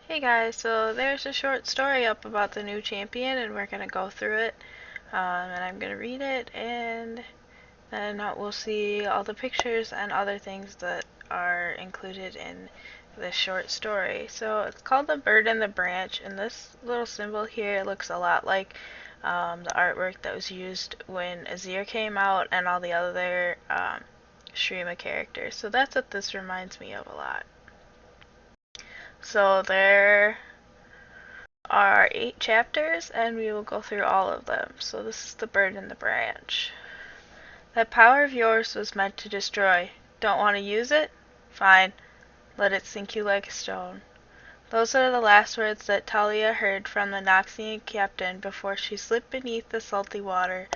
Hey guys, so there's a short story up about the new champion, and we're gonna go through it. And I'm gonna read it, and then we'll see all the pictures and other things that are included in this short story. So it's called The Bird and the Branch, and this little symbol here looks a lot like the artwork that was used when Azir came out and all the other Shrima characters. So that's what this reminds me of a lot. So there are 8 chapters, and we will go through all of them. So this is The Bird and the Branch. That power of yours was meant to destroy. Don't want to use it? Fine. Let it sink you like a stone. Those are the last words that Taliyah heard from the Noxian captain before she slipped beneath the salty water,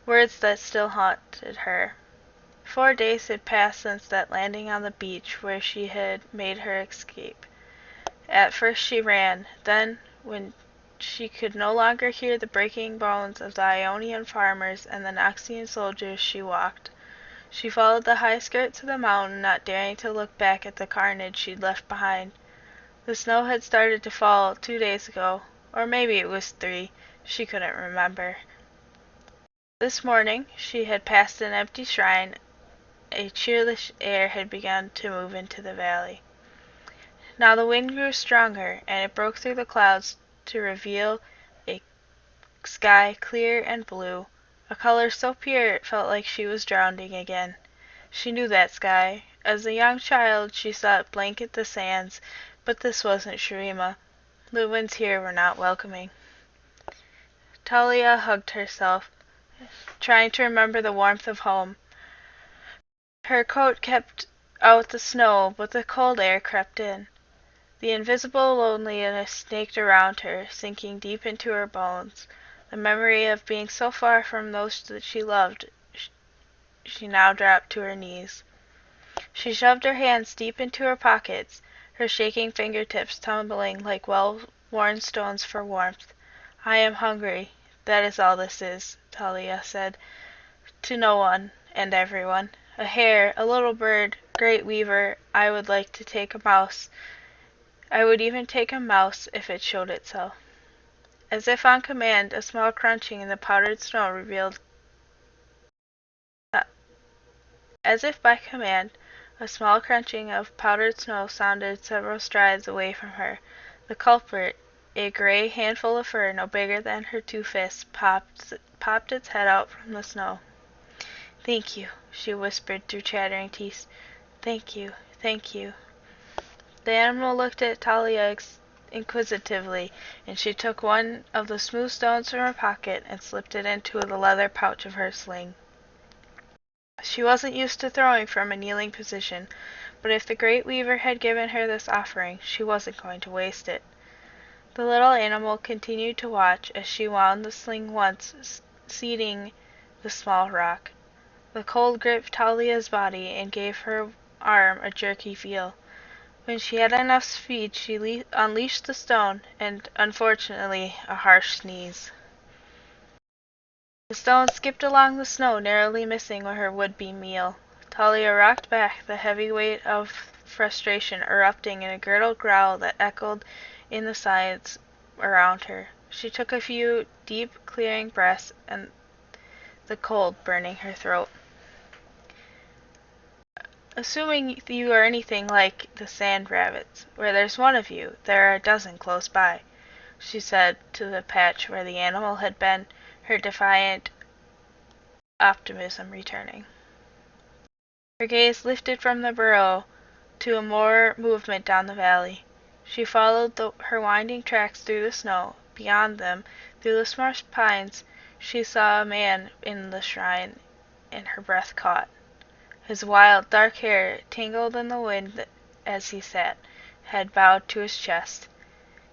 words that still haunted her. 4 days had passed since that landing on the beach where she had made her escape. At first she ran, then, when she could no longer hear the breaking bones of the Ionian farmers and the Noxian soldiers, she walked. She followed the high skirts of the mountain, not daring to look back at the carnage she'd left behind. The snow had started to fall 2 days ago, or maybe it was 3. She couldn't remember. This morning she had passed an empty shrine. A cheerless air had begun to move into the valley. Now the wind grew stronger, and it broke through the clouds to reveal a sky clear and blue, a color so pure it felt like she was drowning again. She knew that sky. As a young child she saw it blanket the sands, but this wasn't Shurima. The winds here were not welcoming. Taliyah hugged herself, trying to remember the warmth of home. Her coat kept out the snow, but the cold air crept in. The invisible loneliness snaked around her, sinking deep into her bones. The memory of being so far from those that she loved, she now dropped to her knees. She shoved her hands deep into her pockets, her shaking fingertips tumbling like well-worn stones for warmth. I am hungry. That is all this is, Taliyah said, to no one and everyone. A hare, a little bird, great weaver, I would like to take a mouse. I would even take a mouse if it showed itself. As if on command, a small crunching in the powdered snow revealed. As if by command, a small crunching of powdered snow sounded several strides away from her. The culprit, a gray handful of fur no bigger than her 2 fists, popped its head out from the snow. "Thank you," she whispered through chattering teeth. "Thank you, thank you." The animal looked at Taliyah inquisitively, and she took one of the smooth stones from her pocket and slipped it into the leather pouch of her sling. She wasn't used to throwing from a kneeling position, but if the great weaver had given her this offering, she wasn't going to waste it. The little animal continued to watch as she wound the sling once, seating the small rock. The cold gripped Taliyah's body and gave her arm a jerky feel. When she had enough speed, she unleashed the stone, and, unfortunately, a harsh sneeze. The stone skipped along the snow, narrowly missing her would-be meal. Taliyah rocked back, the heavy weight of frustration erupting in a gurgled growl that echoed in the silence around her. She took a few deep, clearing breaths, and the cold burning her throat. "Assuming you are anything like the sand rabbits, where there's one of you, there are a dozen close by," she said to the patch where the animal had been, her defiant optimism returning. Her gaze lifted from the burrow to more movement down the valley. She followed her winding tracks through the snow. Beyond them, through the sparse pines, she saw a man in the shrine, and her breath caught. His wild, dark hair, tangled in the wind as he sat, had bowed to his chest.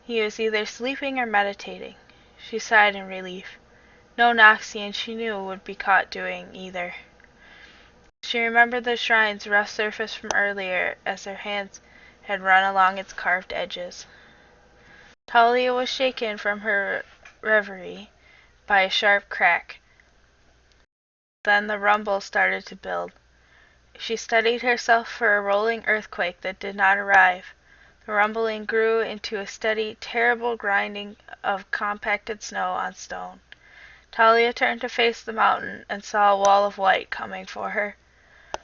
He was either sleeping or meditating. She sighed in relief. No Noxian she knew would be caught doing either. She remembered the shrine's rough surface from earlier as her hands had run along its carved edges. Taliyah was shaken from her reverie by a sharp crack. Then the rumble started to build. She steadied herself for a rolling earthquake that did not arrive. The rumbling grew into a steady, terrible grinding of compacted snow on stone. Taliyah turned to face the mountain and saw a wall of white coming for her.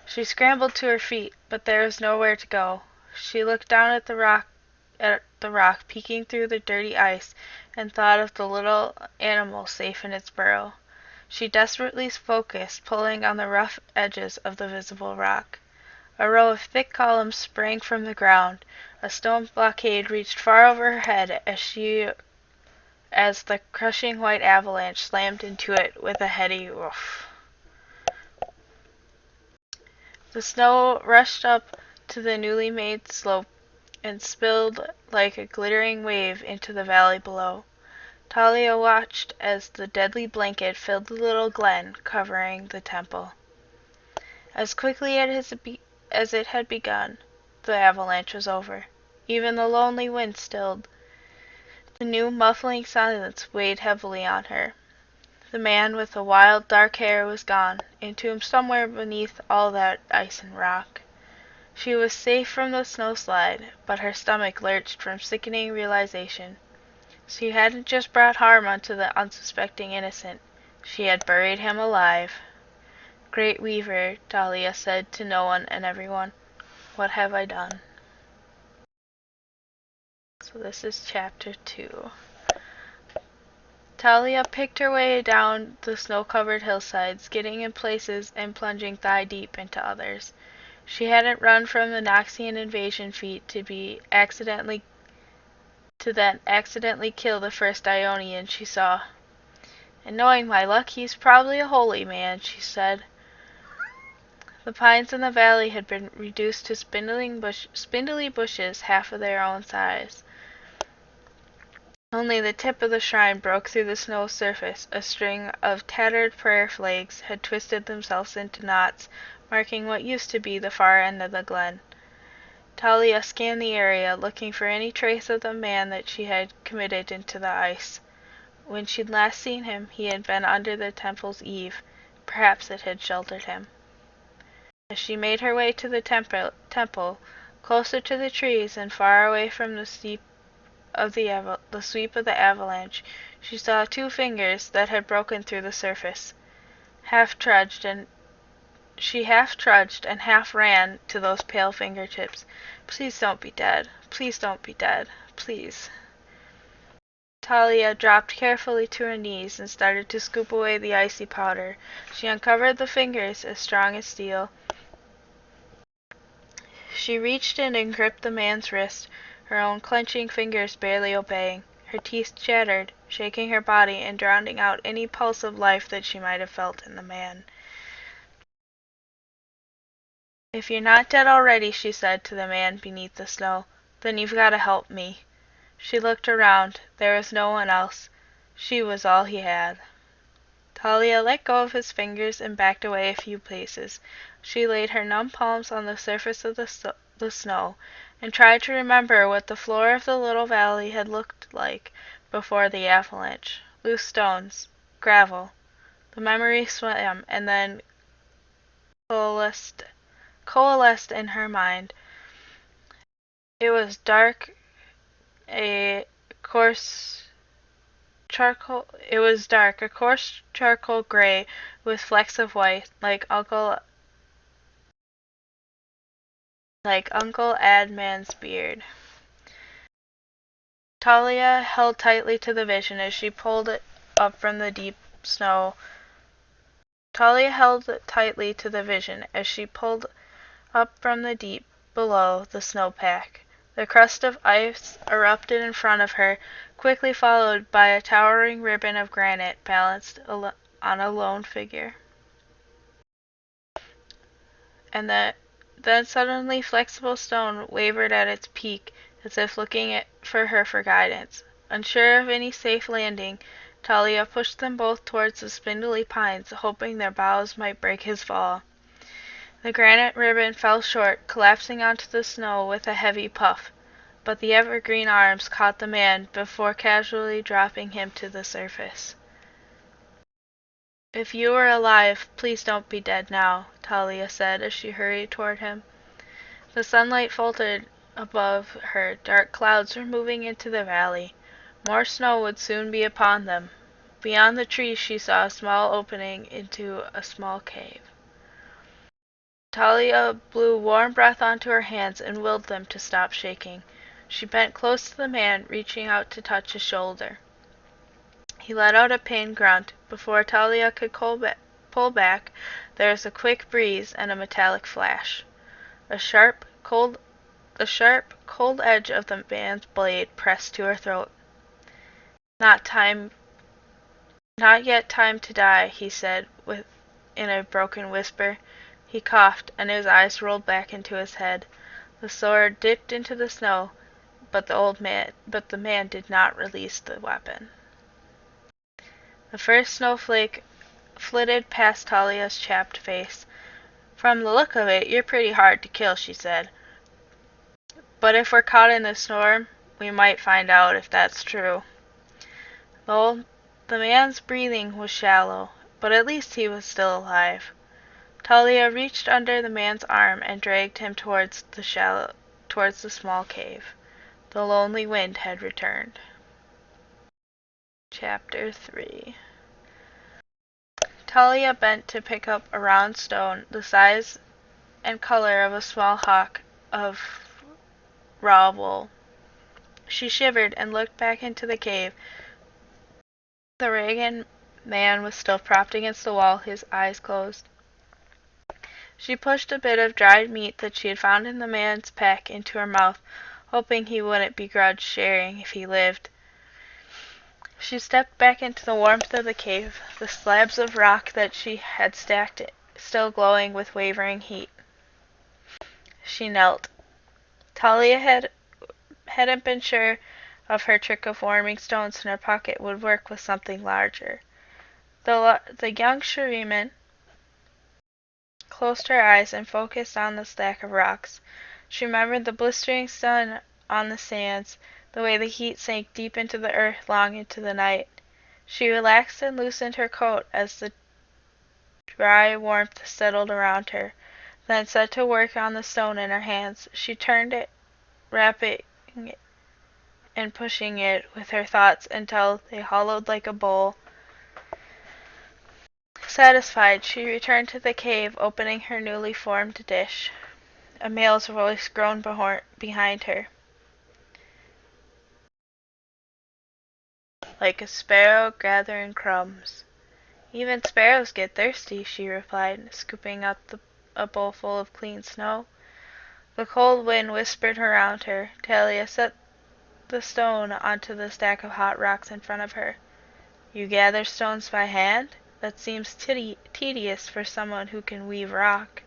She scrambled to her feet, but there was nowhere to go. She looked down at the rock peeking through the dirty ice, and thought of the little animal safe in its burrow. She desperately focused, pulling on the rough edges of the visible rock. A row of thick columns sprang from the ground. A stone blockade reached far over her head as the crushing white avalanche slammed into it with a heady woof. The snow rushed up to the newly made slope and spilled like a glittering wave into the valley below. Taliyah watched as the deadly blanket filled the little glen covering the temple. As quickly as it had begun, the avalanche was over. Even the lonely wind stilled. The new muffling silence weighed heavily on her. The man with the wild dark hair was gone, entombed somewhere beneath all that ice and rock. She was safe from the snowslide, but her stomach lurched from sickening realization. She hadn't just brought harm unto the unsuspecting innocent, she had buried him alive. Great Weaver, Taliyah said to no one and everyone, what have I done? So this is chapter 2. Taliyah picked her way down the snow-covered hillsides, getting in places and plunging thigh-deep into others. She hadn't run from the Noxian invasion feat to then accidentally kill the first Ionian she saw. And knowing my luck, he's probably a holy man, she said. The pines in the valley had been reduced to spindly bushes half of their own size. Only the tip of the shrine broke through the snow surface. A string of tattered prayer flags had twisted themselves into knots, marking what used to be the far end of the glen. Taliyah scanned the area, looking for any trace of the man that she had committed into the ice. When she'd last seen him, he had been under the temple's eave. Perhaps it had sheltered him. As she made her way to the temple, closer to the trees and far away from the sweep of the avalanche, she saw 2 fingers that had broken through the surface. She half trudged and half ran to those pale fingertips. Please don't be dead. Please don't be dead. Please. Taliyah dropped carefully to her knees and started to scoop away the icy powder. She uncovered the fingers as strong as steel. She reached in and gripped the man's wrist, her own clenching fingers barely obeying. Her teeth chattered, shaking her body and drowning out any pulse of life that she might have felt in the man. If you're not dead already, she said to the man beneath the snow, then you've got to help me. She looked around. There was no one else. She was all he had. Taliyah let go of his fingers and backed away a few paces. She laid her numb palms on the surface of the snow and tried to remember what the floor of the little valley had looked like before the avalanche. Loose stones, gravel. The memory swam and then coalesced in her mind. It was dark, a coarse charcoal gray with flecks of white, like Uncle Adman's beard. Taliyah held tightly to the vision as she pulled it up from the deep snow. Taliyah held tightly to the vision as she pulled up from the deep below the snowpack. The crust of ice erupted in front of her, quickly followed by a towering ribbon of granite balanced on a lone figure. And then suddenly flexible stone wavered at its peak, as if looking for her for guidance. Unsure of any safe landing, Taliyah pushed them both towards the spindly pines, hoping their boughs might break his fall. The granite ribbon fell short, collapsing onto the snow with a heavy puff, but the evergreen arms caught the man before casually dropping him to the surface. If you are alive, please don't be dead now, Taliyah said as she hurried toward him. The sunlight Above her, dark clouds were moving into the valley. More snow would soon be upon them. Beyond the trees she saw a small opening into a small cave. Taliyah blew warm breath onto her hands and willed them to stop shaking. She bent close to the man, reaching out to touch his shoulder. He let out a pained grunt. Before Taliyah could pull back, there was a quick breeze and a metallic flash. A sharp, cold edge of the man's blade pressed to her throat. Not time, not yet time to die, he said in a broken whisper. He coughed, and his eyes rolled back into his head. The sword dipped into the snow, but the man did not release the weapon. The first snowflake flitted past Taliyah's chapped face. "From the look of it, you're pretty hard to kill," she said. "But if we're caught in the storm, we might find out if that's true." The man's breathing was shallow, but at least he was still alive. Taliyah reached under the man's arm and dragged him towards the small cave. The lonely wind had returned. Chapter 3. Taliyah bent to pick up a round stone the size and color of a small hawk of raw wool. She shivered and looked back into the cave. The ragged man was still propped against the wall, his eyes closed. She pushed a bit of dried meat that she had found in the man's pack into her mouth, hoping he wouldn't begrudge sharing if he lived. She stepped back into the warmth of the cave, the slabs of rock that she had stacked still glowing with wavering heat. She knelt. Taliyah hadn't been sure if her trick of warming stones in her pocket would work with something larger. The young Shuriman closed her eyes and focused on the stack of rocks. She remembered the blistering sun on the sands, the way the heat sank deep into the earth long into the night. She relaxed and loosened her coat as the dry warmth settled around her, then set to work on the stone in her hands. She turned it, wrapping and pushing it with her thoughts until they hollowed like a bowl. Satisfied, she returned to the cave, opening her newly formed dish. A male's voice groaned behind her. "Like a sparrow gathering crumbs." "Even sparrows get thirsty," she replied, scooping up a bowl full of clean snow. The cold wind whispered around her. Taliyah set the stone onto the stack of hot rocks in front of her. "You gather stones by hand? That seems tedious for someone who can weave rock."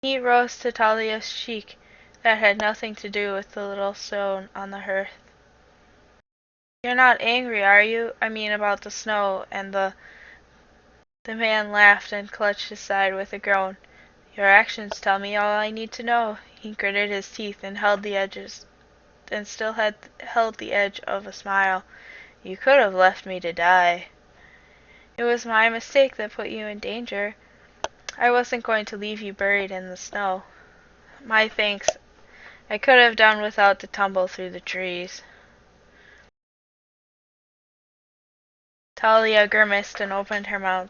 Heat rose to Taliyah's cheek. That had nothing to do with the little stone on the hearth. "You're not angry, are you? I mean about the snow and the—" The man laughed and clutched his side with a groan. "Your actions tell me all I need to know." He gritted his teeth and held the edge of a smile. "You could have left me to die." "It was my mistake that put you in danger. I wasn't going to leave you buried in the snow." "My thanks. I could have done without the tumble through the trees." Taliyah grimaced and opened her mouth.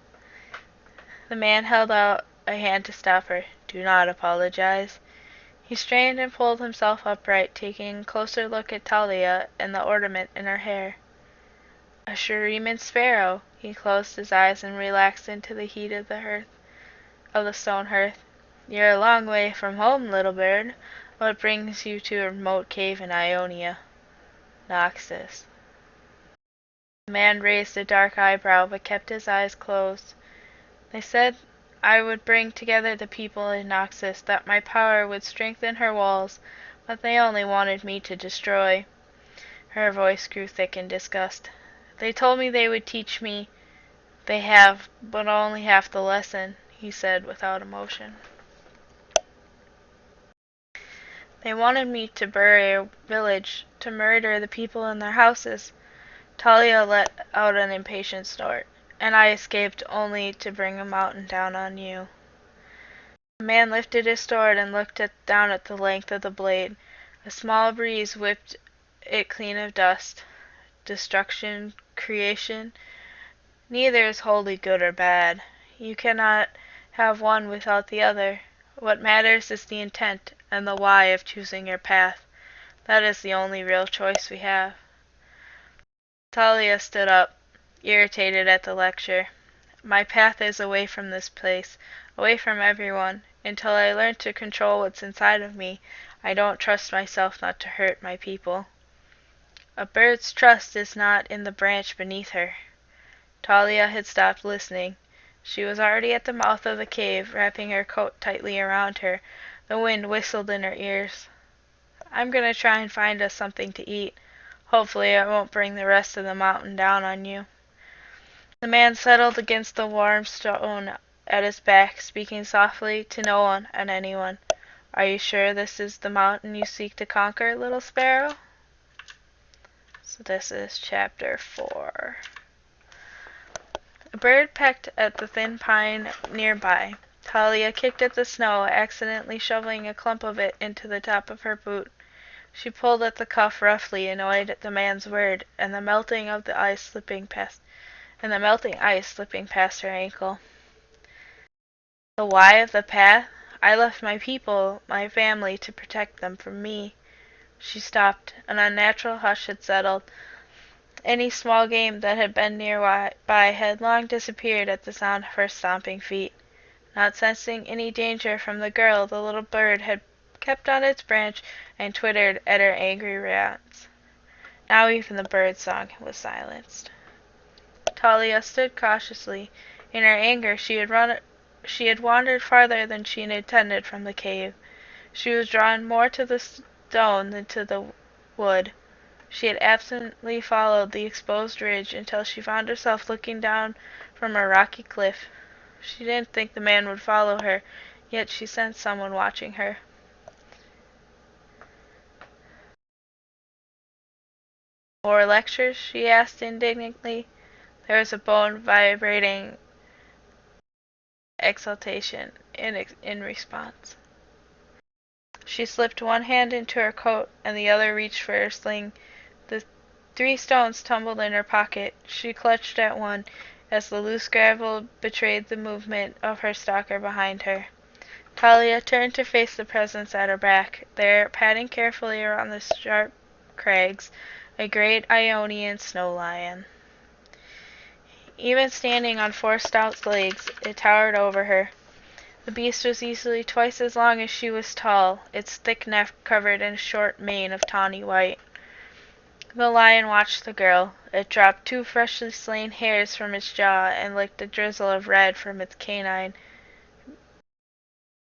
The man held out a hand to stop her. "Do not apologize." He strained and pulled himself upright, taking a closer look at Taliyah and the ornament in her hair. "A Shuriman sparrow." He closed his eyes and relaxed into the heat of the stone hearth. "You're a long way from home, little bird. What brings you to a remote cave in Ionia?" "Noxus." The man raised a dark eyebrow but kept his eyes closed. "They said I would bring together the people in Noxus, that my power would strengthen her walls, but they only wanted me to destroy." Her voice grew thick in disgust. "They told me they would teach me. They have, but only half the lesson," he said without emotion. "They wanted me to bury a village, to murder the people in their houses." Taliyah let out an impatient snort. "And I escaped only to bring a mountain down on you." The man lifted his sword and looked down at the length of the blade. A small breeze whipped it clean of dust. Destruction, creation, neither is wholly good or bad. You cannot have one without the other. What matters is the intent and the why of choosing your path. That is the only real choice we have. Taliyah stood up, irritated at the lecture. My path is away from this place, away from everyone. Until I learn to control what's inside of me, I don't trust myself not to hurt my people. A bird's trust is not in the branch beneath her. Taliyah had stopped listening. She was already at the mouth of the cave, wrapping her coat tightly around her. The wind whistled in her ears. I'm going to try and find us something to eat. Hopefully I won't bring the rest of the mountain down on you. The man settled against the warm stone at his back, speaking softly to no one and anyone. Are you sure this is the mountain you seek to conquer, little sparrow? So this is chapter 4. A bird pecked at the thin pine nearby. Taliyah kicked at the snow, accidentally shoveling a clump of it into the top of her boot. She pulled at the cuff roughly, annoyed at the man's word, and the melting ice slipping past her ankle. The why of the path? I left my people, my family, to protect them from me. She stopped. An unnatural hush had settled. Any small game that had been nearby had long disappeared at the sound of her stomping feet. Not sensing any danger from the girl, the little bird had kept on its branch and twittered at her angry rats. Now even the bird song was silenced. Taliyah stood cautiously. In her anger she had wandered farther than she had intended from the cave. She was drawn more to the stone than to the wood. She had absently followed the exposed ridge until she found herself looking down from a rocky cliff. She didn't think the man would follow her, yet she sensed someone watching her. More lectures? She asked indignantly. There was a bone vibrating exultation in response. She slipped one hand into her coat and the other reached for her sling. The 3 stones tumbled in her pocket. She clutched at one as the loose gravel betrayed the movement of her stalker behind her. Taliyah turned to face the presence at her back. There, padding carefully around the sharp crags, a great Ionian snow lion. Even standing on 4 stout legs, it towered over her. The beast was easily twice as long as she was tall, its thick neck covered in a short mane of tawny white. The lion watched the girl. It dropped 2 freshly slain hairs from its jaw and licked a drizzle of red from its canine,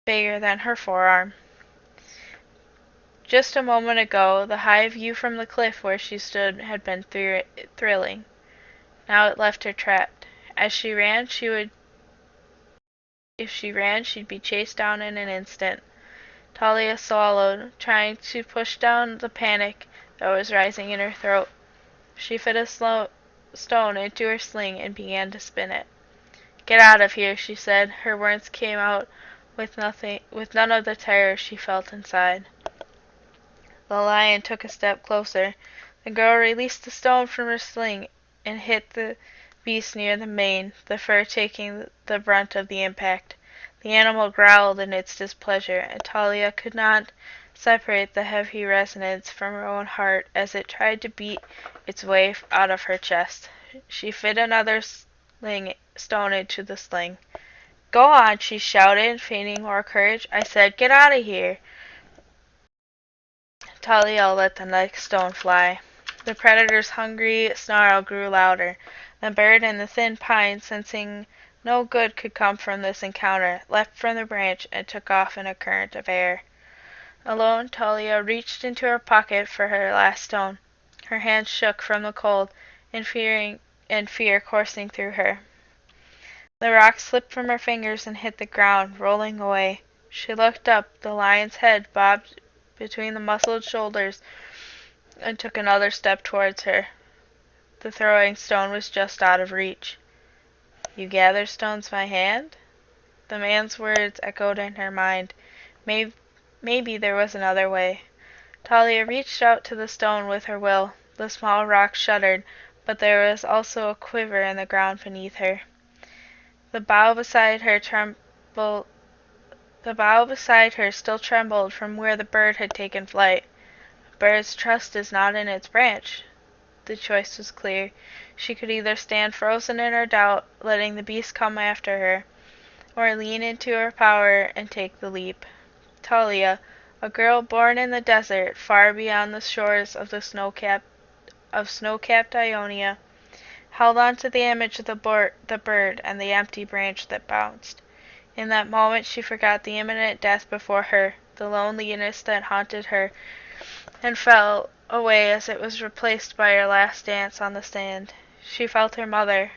bigger than her forearm. Just a moment ago, the high view from the cliff where she stood had been thrilling. Now it left her trapped. If she ran, she'd be chased down in an instant. Taliyah swallowed, trying to push down the panic that was rising in her throat. She fit a stone into her sling and began to spin it. Get out of here, she said. Her words came out with none of the terror she felt inside. The lion took a step closer. The girl released the stone from her sling and hit the beast near the mane, the fur taking the brunt of the impact. The animal growled in its displeasure, and Taliyah could not separate the heavy resonance from her own heart as it tried to beat its way out of her chest. She fit another stone into the sling. Go on, she shouted, feigning more courage. I said, get out of here. Taliyah let the next stone fly. The predator's hungry snarl grew louder. The bird in the thin pine, sensing no good could come from this encounter, leapt from the branch and took off in a current of air. Alone, Taliyah reached into her pocket for her last stone. Her hands shook from the cold, and fear coursing through her. The rock slipped from her fingers and hit the ground, rolling away. She looked up. The lion's head bobbed between the muscled shoulders and took another step towards her. The throwing stone was just out of reach. You gather stones by hand? The man's words echoed in her mind. Maybe there was another way. Taliyah reached out to the stone with her will. The small rock shuddered, but there was also a quiver in the ground beneath her. The bough beside her still trembled from where the bird had taken flight. A bird's trust is not in its branch. The choice was clear. She could either stand frozen in her doubt, letting the beast come after her, or lean into her power and take the leap. Taliyah, a girl born in the desert, far beyond the shores of snow-capped Ionia, held on to the image of the bird and the empty branch that bounced. In that moment she forgot the imminent death before her, the loneliness that haunted her, and fell away as it was replaced by her last dance on the sand. She felt her mother,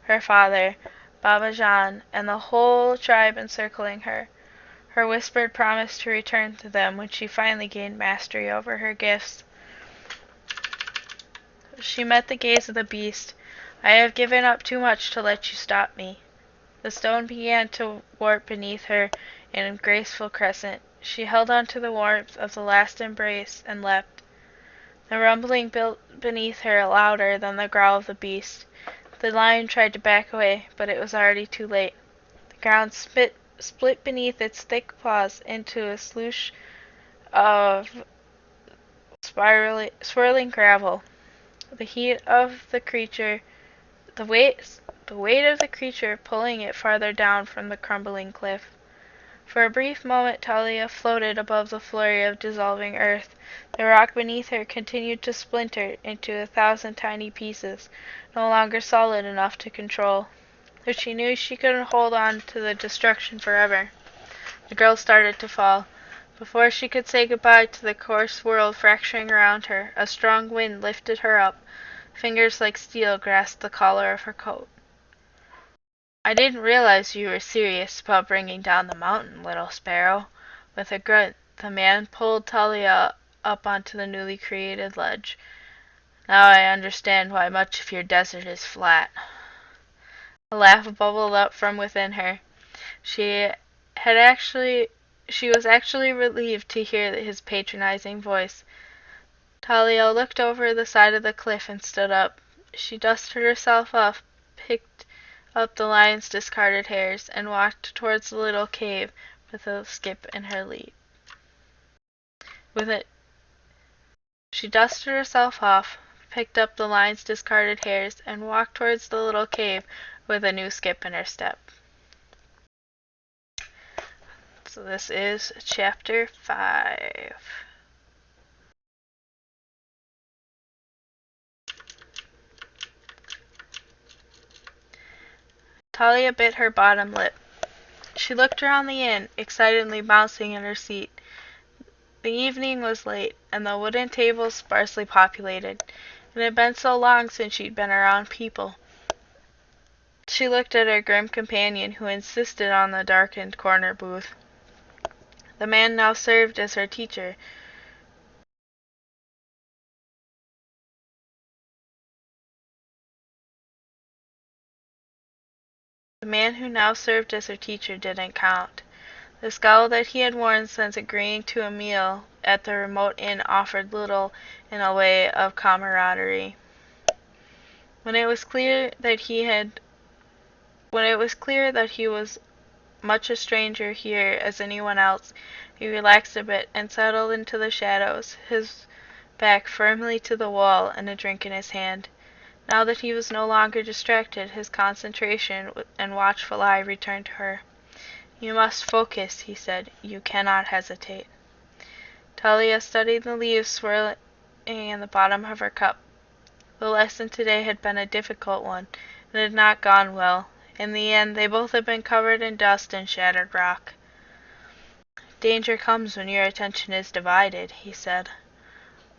her father, Baba Jan, and the whole tribe encircling her. Her whispered promise to return to them when she finally gained mastery over her gifts. She met the gaze of the beast. I have given up too much to let you stop me. The stone began to warp beneath her in a graceful crescent. She held on to the warmth of the last embrace and leapt. The rumbling built beneath her louder than the growl of the beast. The lion tried to back away, but it was already too late. The ground split beneath its thick paws into a sluice of swirling gravel. The heat of the creature, the weight of the creature pulling it farther down from the crumbling cliff. For a brief moment Taliyah floated above the flurry of dissolving earth. The rock beneath her continued to splinter into 1,000 tiny pieces, no longer solid enough to control. But she knew she couldn't hold on to the destruction forever. The girl started to fall. Before she could say goodbye to the coarse world fracturing around her, a strong wind lifted her up. Fingers like steel grasped the collar of her coat. I didn't realize you were serious about bringing down the mountain, little sparrow. With a grunt, the man pulled Taliyah up onto the newly created ledge. Now I understand why much of your desert is flat. A laugh bubbled up from within her. She was actually relieved to hear his patronizing voice. Taliyah looked over the side of the cliff and stood up. She dusted herself off, picked up the lion's discarded hairs, and walked towards the little cave with a skip in her leap. She dusted herself off, picked up the lion's discarded hairs, and walked towards the little cave with a new skip in her step. So this is chapter 5. Taliyah bit her bottom lip. She looked around the inn, excitedly bouncing in her seat. The evening was late, and the wooden tables sparsely populated. It had been so long since she'd been around people. She looked at her grim companion, who insisted on the darkened corner booth. The man now served as her teacher. The man who now served as her teacher didn't count. The scowl that he had worn since agreeing to a meal at the remote inn offered little in the way of camaraderie. When it was clear that he was much a stranger here as anyone else, he relaxed a bit and settled into the shadows, his back firmly to the wall and a drink in his hand. Now that he was no longer distracted, his concentration and watchful eye returned to her. "You must focus," he said. "You cannot hesitate." Taliyah studied the leaves swirling in the bottom of her cup. The lesson today had been a difficult one, and had not gone well. In the end, they both had been covered in dust and shattered rock. "Danger comes when your attention is divided," he said.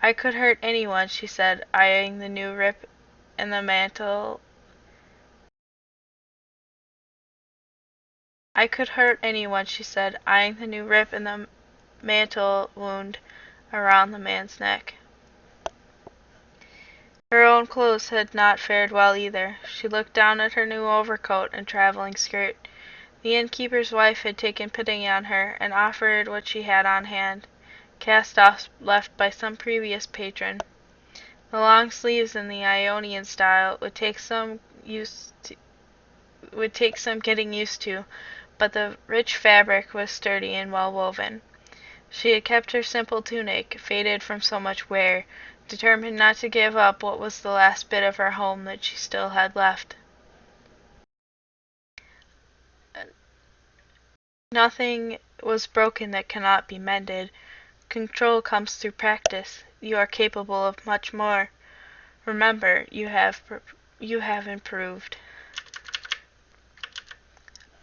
"I could hurt anyone," she said, eyeing the new rip in the mantle. "I could hurt anyone," she said, eyeing the new rip in the mantle wound around the man's neck. Her own clothes had not fared well either. She looked down at her new overcoat and traveling skirt. The innkeeper's wife had taken pity on her, and offered what she had on hand, cast-offs left by some previous patron. The long sleeves in the Ionian style would take some getting used to, but the rich fabric was sturdy and well woven. She had kept her simple tunic, faded from so much wear, determined not to give up what was the last bit of her home that she still had left. Nothing was broken that cannot be mended. Control comes through practice. You are capable of much more. Remember, you have improved.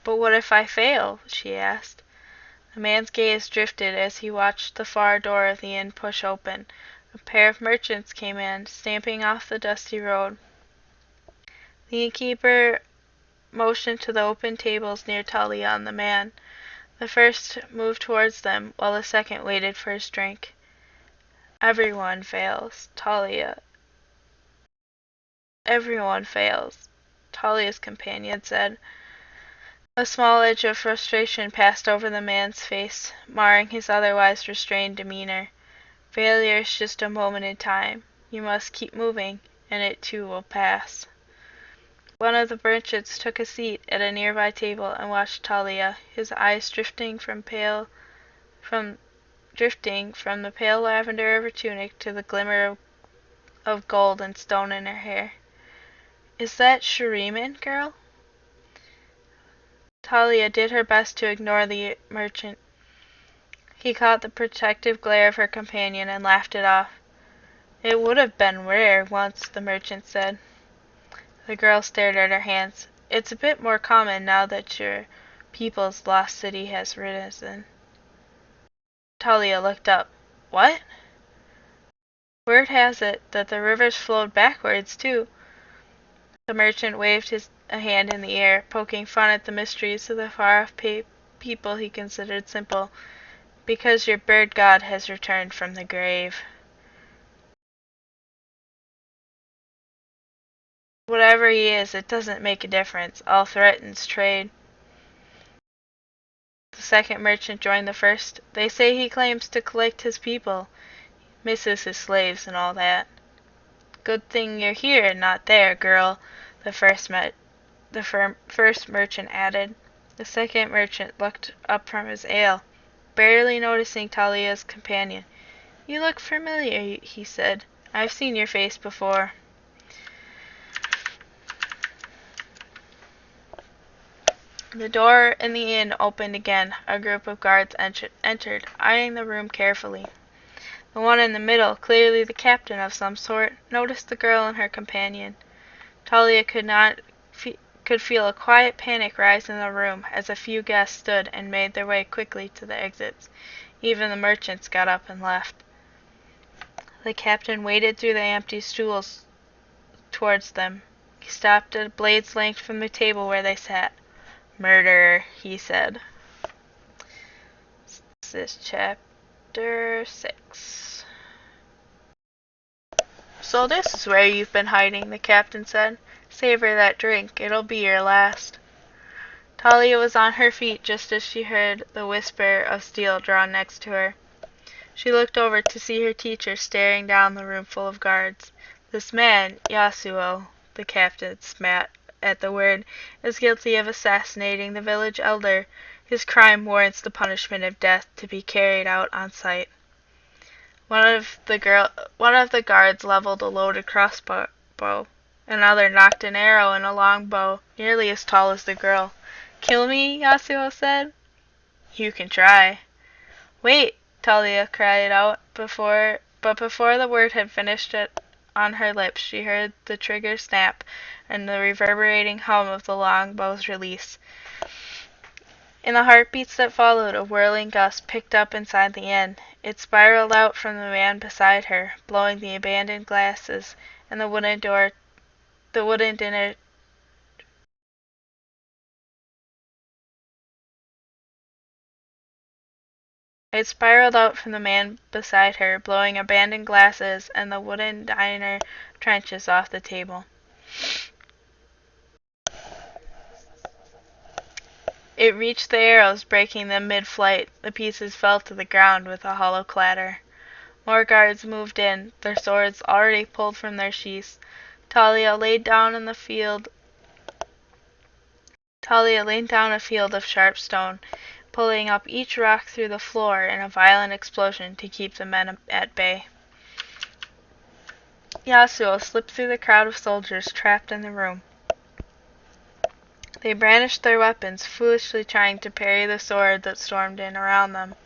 But what if I fail? She asked. The man's gaze drifted as he watched the far door of the inn push open. A pair of merchants came in, stamping off the dusty road. The innkeeper motioned to the open tables near Taliyah and the man. The first moved towards them, while the second waited for his drink. Everyone fails, Taliyah's companion said. A small edge of frustration passed over the man's face, marring his otherwise restrained demeanor. Failure is just a moment in time. You must keep moving, and it too will pass. One of the merchants took a seat at a nearby table and watched Taliyah, his eyes drifting from the pale lavender of her tunic to the glimmer of gold and stone in her hair. "Is that Shuriman, girl?" Taliyah did her best to ignore the merchant. He caught the protective glare of her companion and laughed it off. "It would have been rare once," the merchant said. The girl stared at her hands. "It's a bit more common now that your people's lost city has risen." Taliyah looked up. "What?" "Word has it that the rivers flowed backwards, too." The merchant waved a hand in the air, poking fun at the mysteries of the far-off people he considered simple. "Because your bird god has returned from the grave." "Whatever he is, it doesn't make a difference. All threatens trade." The second merchant joined the first. "They say he claims to collect his people, misses his slaves and all that." "Good thing you're here and not there, girl," the first merchant added. The second merchant looked up from his ale, barely noticing Taliyah's companion. "You look familiar," he said. "I've seen your face before." The door in the inn opened again. A group of guards entered, eyeing the room carefully. The one in the middle, clearly the captain of some sort, noticed the girl and her companion. Taliyah could feel a quiet panic rise in the room as a few guests stood and made their way quickly to the exits. Even the merchants got up and left. The captain waded through the empty stools towards them. He stopped at a blade's length from the table where they sat. "Murder," he said. This is chapter 6. "So this is where you've been hiding," the captain said. "Savor that drink. It'll be your last." Taliyah was on her feet just as she heard the whisper of steel drawn next to her. She looked over to see her teacher staring down the room full of guards. "This man, Yasuo," the captain spat at the word, "is guilty of assassinating the village elder. His crime warrants the punishment of death to be carried out on sight." One of the guards leveled a loaded crossbow. Another knocked an arrow in a long bow, nearly as tall as the girl. "Kill me?" Yasuo said. "You can try." "Wait!" Taliyah cried out, but before the word had finished on her lips, she heard the trigger snap and the reverberating hum of the longbow's release. In the heartbeats that followed, a whirling gust picked up inside the inn. It spiraled out from the man beside her, blowing the abandoned glasses and the wooden dinner. It spiraled out from the man beside her, blowing abandoned glasses and the wooden diner trenches off the table. It reached the arrows, breaking them mid-flight. The pieces fell to the ground with a hollow clatter. More guards moved in, their swords already pulled from their sheaths. Taliyah laid down a field of sharp stone, pulling up each rock through the floor in a violent explosion to keep the men at bay. Yasuo slipped through the crowd of soldiers trapped in the room. They brandished their weapons, foolishly trying to parry the sword that stormed in around them,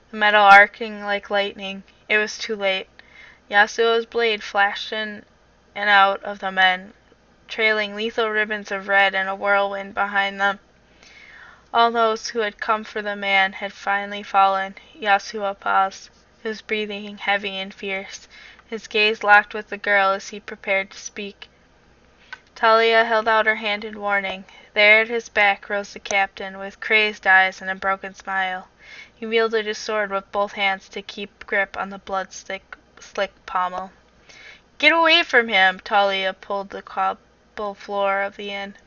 the metal arcing like lightning. It was too late. Yasuo's blade flashed in and out of the men, trailing lethal ribbons of red in a whirlwind behind them. All those who had come for the man had finally fallen. Yasuo paused, his breathing heavy and fierce, his gaze locked with the girl as he prepared to speak. Taliyah held out her hand in warning. There at his back rose the captain, with crazed eyes and a broken smile. He wielded his sword with both hands to keep grip on the blood-slick pommel. "Get away from him!" Taliyah pulled the cobble floor of the inn,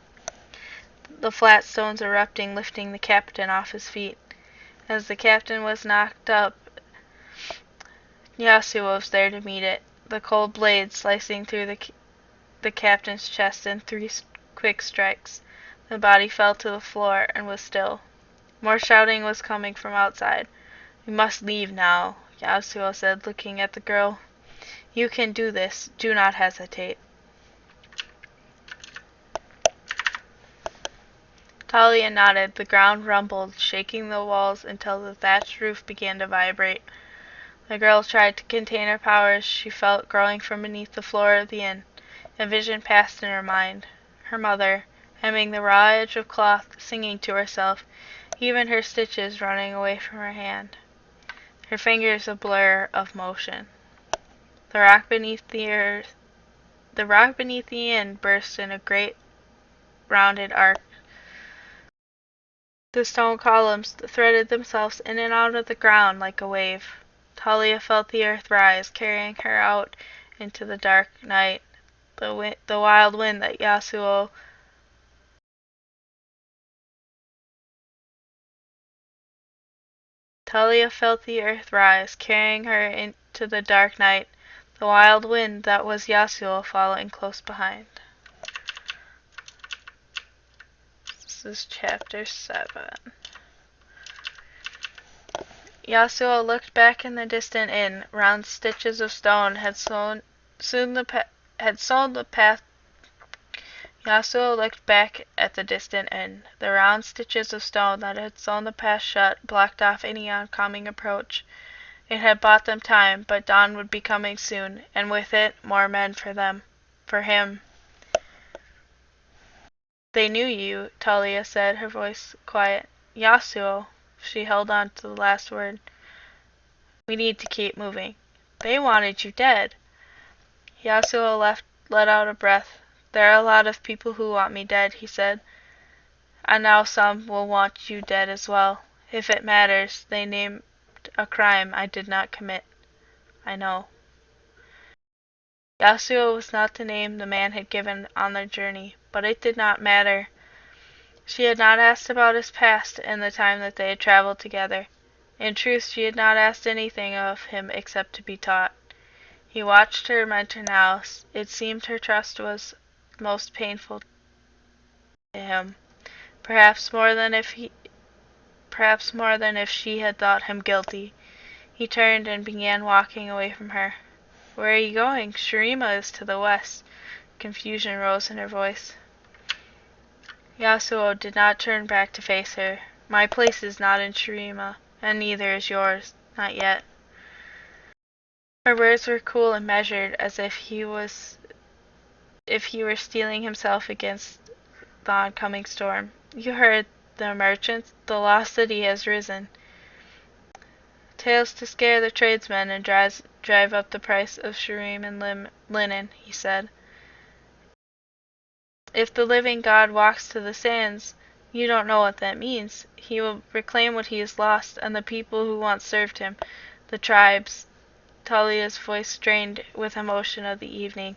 the flat stones erupting, lifting the captain off his feet. As the captain was knocked up, Yasuo was there to meet it, the cold blade slicing through the captain's chest in 3 quick strikes. The body fell to the floor and was still. More shouting was coming from outside. "We must leave now," Yasuo said, looking at the girl. "You can do this. Do not hesitate." Taliyah nodded. The ground rumbled, shaking the walls until the thatched roof began to vibrate. The girl tried to contain her powers she felt growing from beneath the floor of the inn. A vision passed in her mind. Her mother, hemming the raw edge of cloth, singing to herself, even her stitches running away from her hand, her fingers a blur of motion. The rock beneath the inn burst in a great rounded arc. The stone columns threaded themselves in and out of the ground like a wave. Taliyah felt the earth rise, carrying her out into the dark night. The wild wind that Yasuo Taliyah felt the earth rise, carrying her into the dark night, the wild wind that was Yasuo following close behind. This is chapter 7. Yasuo looked back in the distant inn. Round stitches of stone had sown the path. Yasuo looked back at the distant inn. The round stitches of stone that had sewn the path shut blocked off any oncoming approach. It had bought them time, but dawn would be coming soon, and with it more men for him. "They knew you," Taliyah said, her voice quiet. "Yasuo," she held on to the last word. "We need to keep moving." "They wanted you dead." Yasuo let out a breath. "There are a lot of people who want me dead," he said. "And now some will want you dead as well. If it matters, they named a crime I did not commit. I know." Yasuo was not the name the man had given on their journey, but it did not matter. She had not asked about his past in the time that they had traveled together. In truth, she had not asked anything of him except to be taught. He watched her mentor now. It seemed her trust was most painful to him, perhaps more than if she had thought him guilty. He turned and began walking away from her. "Where are you going?" "Shurima is to the west." Confusion rose in her voice. Yasuo did not turn back to face her. "My place is not in Shurima, and neither is yours. Not yet." Her words were cool and measured, as if he were steeling himself against the oncoming storm. "You heard the merchants? The lost city has risen. Tales to scare the tradesmen and drive up the price of Shurim and linen," he said. "If the living God walks to the sands, you don't know what that means. He will reclaim what he has lost, and the people who once served him, the tribes." Taliyah's voice strained with emotion of the evening.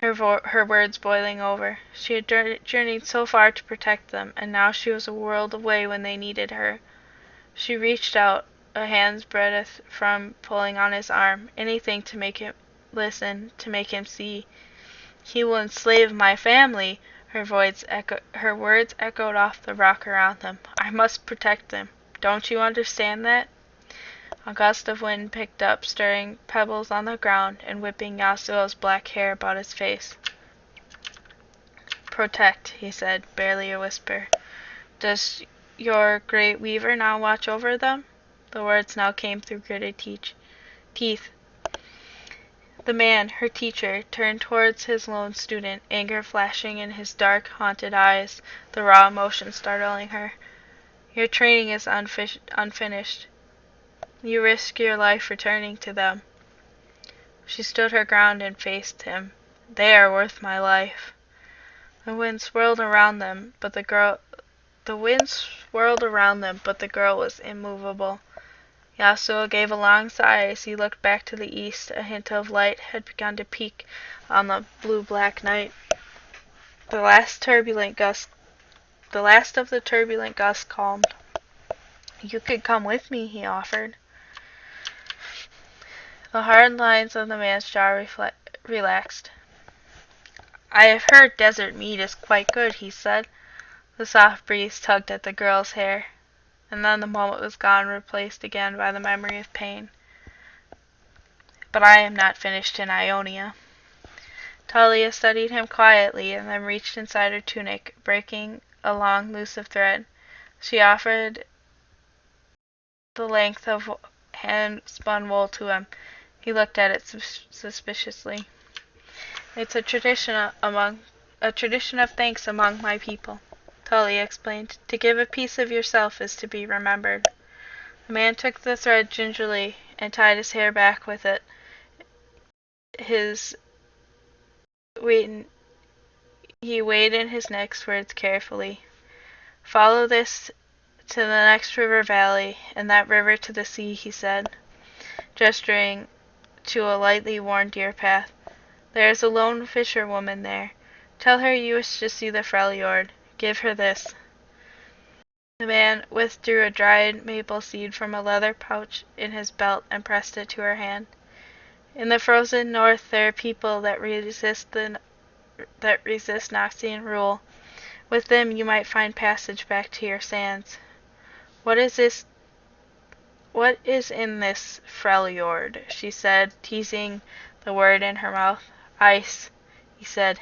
her words boiling over. She had journeyed so far to protect them, and now she was a world away when they needed her. She reached out, a hand's breadth from pulling on his arm, anything to make him listen, to make him see. He will enslave my family, her words echoed off the rock around them. I must protect them. Don't you understand that? A gust of wind picked up, stirring pebbles on the ground and whipping Yasuo's black hair about his face. Protect, he said, barely a whisper. Does your great weaver now watch over them? The words now came through gritted teeth. The man, her teacher, turned towards his lone student, anger flashing in his dark, haunted eyes, the raw emotion startling her. Your training is unfinished. You risk your life returning to them. She stood her ground and faced him. They are worth my life. The wind swirled around them, but the girl was immovable. Yasuo gave a long sigh as he looked back to the east. A hint of light had begun to peek on the blue-black night. The last of the turbulent gusts calmed. You could come with me, he offered. The hard lines of the man's jaw relaxed. I have heard desert meat is quite good, he said. The soft breeze tugged at the girl's hair, and then the moment was gone, replaced again by the memory of pain. But I am not finished in Ionia. Taliyah studied him quietly and then reached inside her tunic, breaking a long loose of thread. She offered the length of hand-spun wool to him. He looked at it suspiciously. It's a tradition of thanks among my people, Taliyah explained. To give a piece of yourself is to be remembered. The man took the thread gingerly and tied his hair back with it. He weighed in his next words carefully. Follow this to the next river valley, and that river to the sea, he said, gesturing to a lightly worn deer path. There is a lone fisherwoman there. Tell her you wish to see the Freljord. Give her this. The man withdrew a dried maple seed from a leather pouch in his belt and pressed it to her hand. In the frozen north there are people that resist Noxian rule. With them you might find passage back to your sands. What is in this Freljord? She said, teasing the word in her mouth. Ice, he said.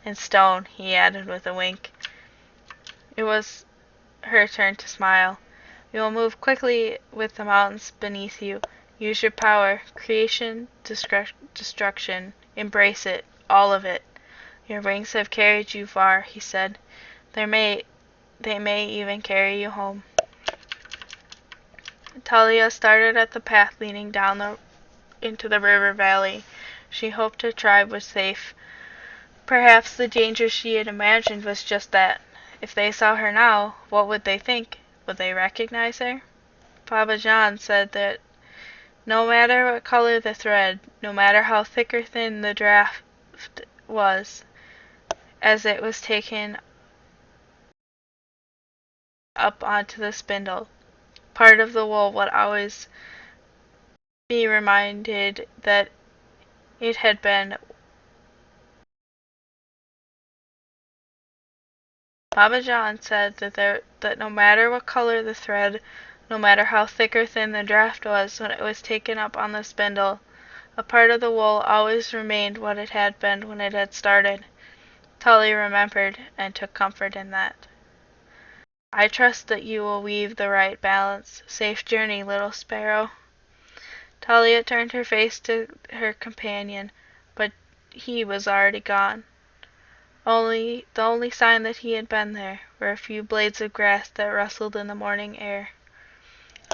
And stone, he added with a wink. It was her turn to smile. You will move quickly with the mountains beneath you. Use your power. Creation, destruction. Embrace it. All of it. Your wings have carried you far, he said. They may even carry you home. Taliyah started at the path leading down into the river valley. She hoped her tribe was safe. Perhaps the danger she had imagined was just that. If they saw her now, what would they think? Would they recognize her? Baba John said that no matter what color the thread, no matter how thick or thin the draft was, as it was taken up onto the spindle, part of the wool would always be reminded that it had been. Baba John said that no matter what color the thread, no matter how thick or thin the draft was when it was taken up on the spindle, a part of the wool always remained what it had been when it had started. Taliyah remembered and took comfort in that. I trust that you will weave the right balance. Safe journey, little sparrow. Taliyah turned her face to her companion, but he was already gone. The only sign that he had been there were a few blades of grass that rustled in the morning air.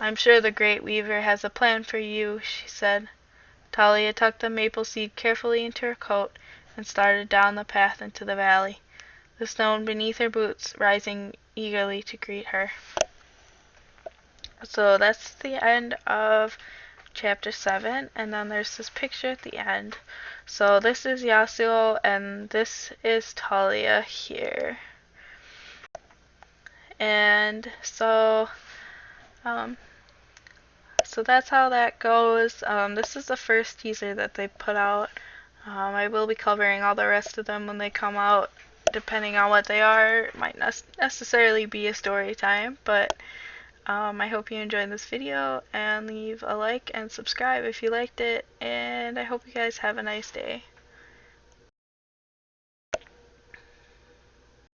I'm sure the great weaver has a plan for you, she said. Taliyah tucked the maple seed carefully into her coat and started down the path into the valley, the stone beneath her boots rising eagerly to greet her. So that's the end of chapter 7, and then there's this picture at the end. So this is Yasuo, and this is Taliyah here. And um, so that's how that goes. This is the first teaser that they put out. I will be covering all the rest of them when they come out, depending on what they are. It might not necessarily be a story time, but I hope you enjoyed this video, and leave a like and subscribe if you liked it, and I hope you guys have a nice day.